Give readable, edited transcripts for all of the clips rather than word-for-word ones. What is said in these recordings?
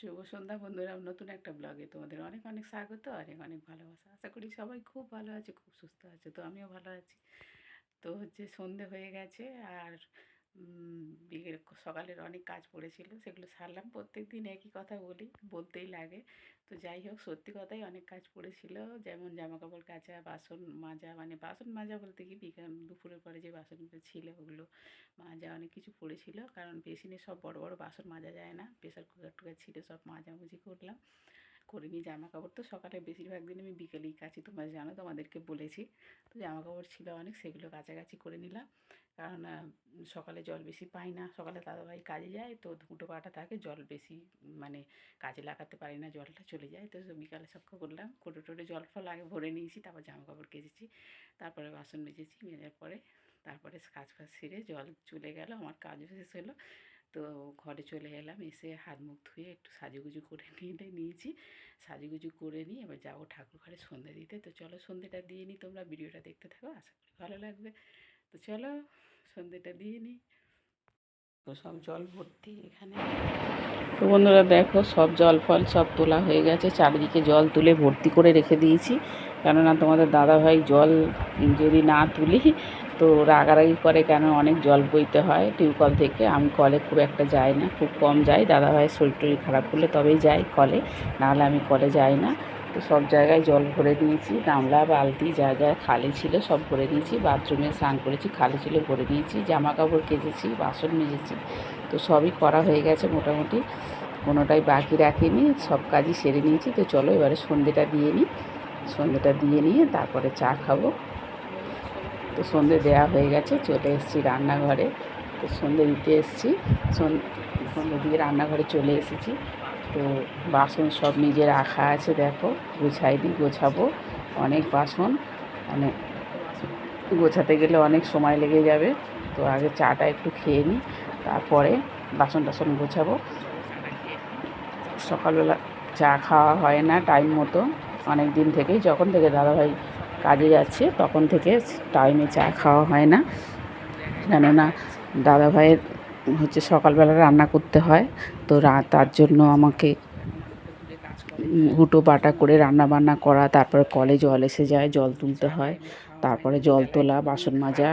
শুভ সন্ধ্যা বন্ধুরা, নতুন একটা ব্লগে তোমাদের অনেক অনেক স্বাগত, অনেক অনেক ভালোবাসা। আশা করি সবাই খুব ভালো আছে, খুব সুস্থ আছে। তো আমিও ভালো আছি। তো সন্ধে হয়ে গেছে আর বিকেল সকালের অনেক কাজ পড়েছিল, সেগুলো সারলাম। প্রত্যেক দিন একই কথা বলতেই লাগে। তো যাই হোক, সত্যি কথাই অনেক কাজ পড়েছিল, যেমন জামা কাপড় কাচা, বাসন মাজা, মানে বাসন মাজা বলতে কি বিকেল দুপুরের পরে যে বাসনগুলো ছিল ওগুলো মাজা, অনেক কিছু পড়েছিল। কারণ বেসিনে সব বড় বড় বাসন মাজা যায় না, প্রেসার কুকার টুকার ছিল, সব মাজামুজি করলাম। করে নিয়ে জামা কাপড় তো সকালে বেশিরভাগ দিন আমি বিকেলেই কাচি, তোমরা জানো, তোমাদেরকে বলেছি। তো জামা কাপড় ছিল অনেক, সেগুলো কাছাকাছি করে নিলাম। কারণ সকালে জল বেশি পাই না, সকালে দাদাভাই কাজে যায়, তো দুটো পাটা থাকে, জল বেশি মানে কাজে লাগাতে পারি না, জলটা চলে যায়। তো বিকালে সব করলাম, কোটো টোটো জল ফল আগে ভরে নিয়েছি, তারপর জামা কাপড় কেচেছি, তারপরে বাসন মেজেছি, মেজার পরে তারপরে কাজ ফাজ সেরে জল চলে গেল, আমার কাজও শেষ হলো। তো ঘরে চলে এলাম, এসে হাত মুখ ধুয়ে একটু সাজুগুজু করে নিয়েছি। সাজুগুজু করে নিয়ে এবার যাবো ঠাকুর ঘরে সন্ধ্যে দিতে। তো চলো সন্ধ্যেটা দিয়ে নিই, তোমরা ভিডিওটা দেখতে থাকো, আশা করি ভালো লাগবে। তো চলো সন্ধ্যেটা দিয়ে নিই। তো সব জল ভর্তি এখানে। তো বন্ধুরা দেখো, সব জল ফল সব তোলা হয়ে গেছে, চারিদিকে জল তুলে ভর্তি করে রেখে দিয়েছি। কেননা তোমাদের দাদাভাই জল যদি না তুলি তো রাগারাগি করে, কেন অনেক জল বইতে হয় টিউবকল থেকে। আমি কলে খুব একটা যাই না, খুব কম যাই। দাদাভাইয়ের শরীর টরীর খারাপ করলে তবেই যাই কলে, নাহলে আমি কলে যাই না। তো সব জায়গায় জল ভরে নিয়েছি, গামলা বালতি যা যা খালি ছিল সব ভরে নিয়েছি। বাথরুমে স্নান করেছি, খালি ছিল ভরে নিয়েছি। জামা কাপড় কেচেছি, বাসন মেজেছি। তো সবই করা হয়ে গেছে মোটামুটি, কোনোটাই বাকি রাখিনি, সব কাজই সেরে নিয়েছি। তো চলো এবারে সন্ধ্যেটা দিয়ে নিই। সন্ধ্যেটা দিয়ে নিয়ে তারপরে চা খাবো। তো সন্ধ্যে দেওয়া হয়ে গেছে, চলে এসেছি রান্নাঘরে। তো সন্ধ্যে দিতে এসেছি, সন্ধ্যে দিয়ে রান্নাঘরে চলে এসেছি। তো বাসন সব নিজে রাখা আছে, দেখো গুছাইনি, গোছাবো। অনেক বাসন, মানে গোছাতে গেলে অনেক সময় লেগে যাবে। তো আগে চাটা একটু খেয়ে নিই, তারপরে বাসন টাসন গোছাবো। সকালবেলা চা খাওয়া হয় না টাইম মতো, অনেক দিন থেকেই, যখন থেকে দাদাভাই কাজে যাচ্ছে তখন থেকে টাইমে চা খাওয়া হয় না। কেননা দাদাভাইয়ের সকালবেলা রান্না করতে হয়, তো তার জন্য আমাকে হুটো পাটা করে রান্না বান্না করা, তারপরে কলে জল এসে যায়, জল তুলতে হয়, তারপরে জল তোলা, বাসন মাজা,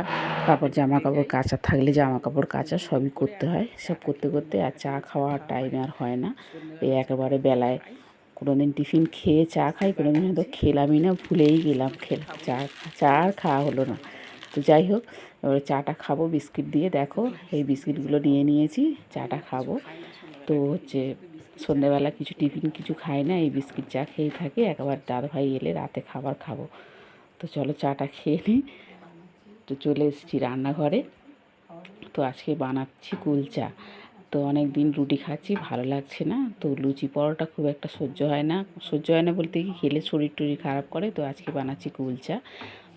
তারপর জামা কাপড় কাচা থাকলে জামা কাপড় কাচা, সবই করতে হয়। সব করতে করতে আর চা খাওয়ার টাইম আর হয় না। এই একেবারে বেলায় কোনো দিন টিফিন খেয়ে চা খাই, কোনো দিন হয়তো খেলামই না, ভুলেই গেলাম, চা আর খাওয়া হলো না। তো যাই হোক, এবারে চাটা খাবো বিস্কিট দিয়ে। দেখো এই বিস্কিটগুলো নিয়ে নিয়েছি, চাটা খাবো। তো সন্ধ্যেবেলা কিছু টিফিন কিছু খাই না, এই বিস্কিট চা খেয়েই থাকি, একেবারে দাদাভাই এলে রাতে খাবার খাবো। তো চলো চাটা খেয়ে নিই। তো চলে এসেছি রান্নাঘরে। তো আজকে বানাচ্ছি কুলচা। তো অনেক দিন রুটি খাচ্ছি, ভালো লাগছে না, তো লুচি পরোটা খুব একটা সহ্য হয় না বলতে কি, খেলে শরীর টরীর খারাপ করে। তো আজকে বানাচ্ছি কুলচা।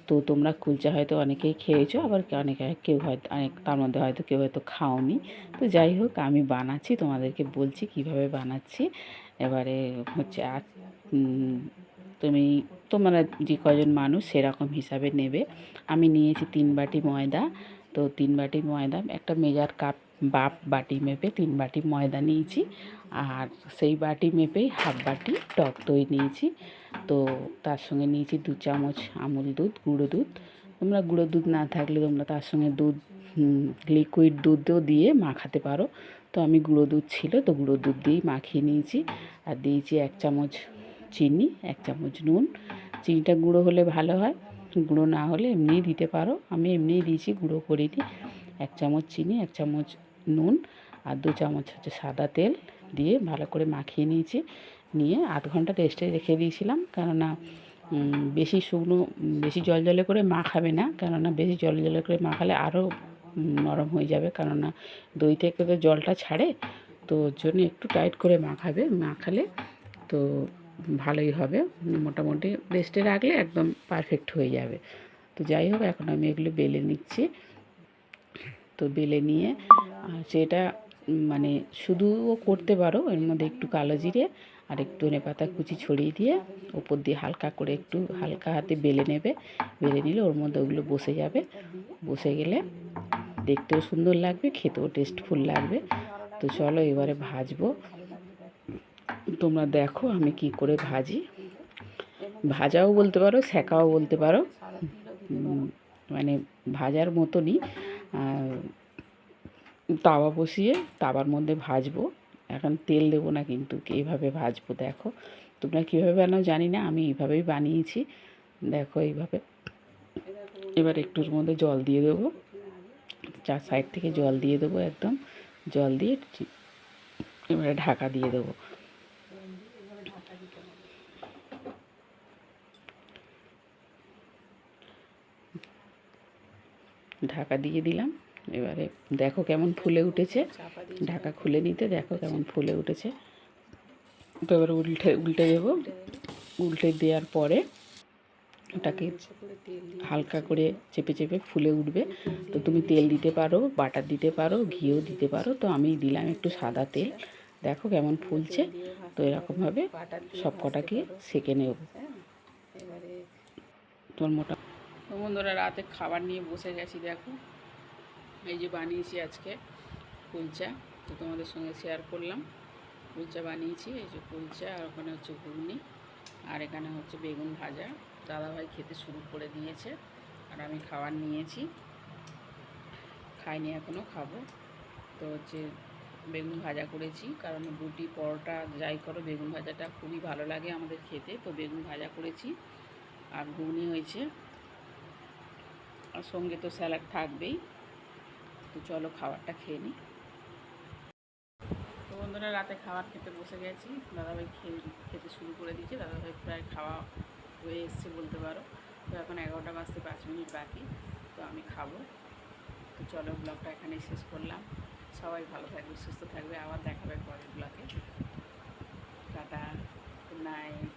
তো তোমরা কুলচা হয়তো অনেকেই খেয়েছো, আবার কেউ হয়তো তার মধ্যে হয়তো কেউ হয়তো খাওনি। তো যাই হোক, আমি বানাচ্ছি, তোমাদেরকে বলছি কিভাবে বানাচ্ছি। এবারে আজ তুমি তোমরা যে কজন মানুষ সেরকম হিসাবে নেবে। আমি নিয়েছি 3 বাটি ময়দা। তো 3 বাটি ময়দা, একটা মেজার কাপ বাটি মেপে 3 বাটি ময়দা নিয়েছি। আর সেই বাটি মেপেই হাফ বাটি টক দই নিয়েছি। তো তার সঙ্গে নিয়েছি 2 চামচ আমুল দুধ, গুঁড়ো দুধ। তোমরা গুঁড়ো দুধ না থাকলে তোমরা তার সঙ্গে দুধ, লিকুইড দুধও দিয়ে মাখাতে পারো। তো আমি গুঁড়ো দুধ ছিল, তো গুঁড়ো দুধ দিয়েই মাখিয়ে নিয়েছি। আর দিয়েছি 1 চামচ চিনি, 1 চামচ নুন। চিনিটা গুঁড়ো হলে ভালো হয়, গুঁড়ো না হলে এমনিই দিতে পারো, আমি এমনিই দিয়েছি, গুঁড়ো করিনি। 1 চামচ চিনি, 1 চামচ নুন, আর 2 চামচ সাদা তেল দিয়ে ভালো করে মাখিয়ে নিয়েছি। নিয়ে আধ ঘন্টা রেস্টে রেখে দিয়েছিলাম, কেননা বেশি জলে করে মাখাবে না, কেননা বেশি জলে করে মাখালে আরও নরম হয়ে যাবে, কেননা দই থেকে তো জলটা ছাড়ে। তো ওর জন্য একটু টাইট করে মাখালে তো ভালোই হবে। মোটামুটি রেস্টে রাখলে একদম পারফেক্ট হয়ে যাবে। তো যাই হোক, এখন আমি এগুলো বেলে নিচ্ছি। তো বেলে নিয়ে সেটা মানে শুধুও করতে পারো, এর মধ্যে একটু কালো জিরে আর একটু ধনেপাতা কুচি ছড়িয়ে দিয়ে ওপর দিয়ে হালকা করে একটু হালকা হাতে বেলে নেবে। বেলে নিলে ওর মধ্যে ওগুলো বসে যাবে, বসে গেলে দেখতেও সুন্দর লাগবে, খেতেও টেস্টফুল লাগবে। তো চলো এবারে ভাজবো। তোমরা দেখো আমি কি করে ভাজি। ভাজাও বলতে পারো, সেকাও বলতে পারো, মানে ভাজার মতনই। তাওয়া বসিয়ে তাওয়ার মধ্যে ভাজবো। এখন তেল দেবো না, কিন্তু এইভাবে ভাজবো। দেখো তোমরা কীভাবে বানাও জানি না, আমি এইভাবেই বানিয়েছি। দেখো এইভাবে। এবার একটুর মধ্যে জল দিয়ে দেবো, 4 সাইড থেকে জল দিয়ে দেবো, একদম জল দিয়ে এবারে ঢাকা দিয়ে দেবো। ঢাকা দিয়ে দিলাম। এবারে দেখো কেমন ফুলে উঠেছে। ঢাকা খুলে নিতে দেখো কেমন ফুলে উঠেছে। তো এবারে উল্টে দেবো। উল্টে দেওয়ার পরে ওটাকে হালকা করে চেপে চেপে ফুলে উঠবে। তো তুমি তেল দিতে পারো, বাটার দিতে পারো, ঘিও দিতে পারো। তো আমি দিলাম একটু সাদা তেল। দেখো কেমন ফুলছে। তো এরকমভাবে সব কটাকে সেঁকে নেব। তোমার মোটা তো বন্ধুরা, রাতে খাবার নিয়ে বসে গেছি। দেখো এই যে বানিয়েছি আজকে কুলচা, তো তোমাদের সঙ্গে শেয়ার করলাম। কুলচা বানিয়েছি, এই যে কুলচা, আর ওখানে হচ্ছে ঘুগনি, আর এখানে হচ্ছে বেগুন ভাজা। দাদাভাই খেতে শুরু করে দিয়েছে, আর আমি খাবার নিয়েছি, খাইনি এখনও, খাবো। তো হচ্ছে বেগুন ভাজা করেছি, কারণ রুটি পরোটা যাই করো বেগুন ভাজাটা খুবই ভালো লাগে আমাদের খেতে। তো বেগুন ভাজা করেছি, আর ঘুগনি হয়েছে, আর সঙ্গে তো স্যালাড থাকবেই। তো চলো খাবারটা খেয়ে নিই। তো বন্ধুরা, রাতে খাবার খেতে বসে গেছি। দাদাভাই খেতে শুরু করে দিয়েছে। দাদাভাই প্রায় খাওয়া হয়ে এসছে বলতে পারো। তো এখন 11টা বাজতে 5 মিনিট বাকি। তো আমি খাবো। তো চলো ব্লগটা এখানেই শেষ করলাম। সবাই ভালো থাকবে, সুস্থ থাকবে। আবার দেখাবে পরের ব্লগে। Tata, good night.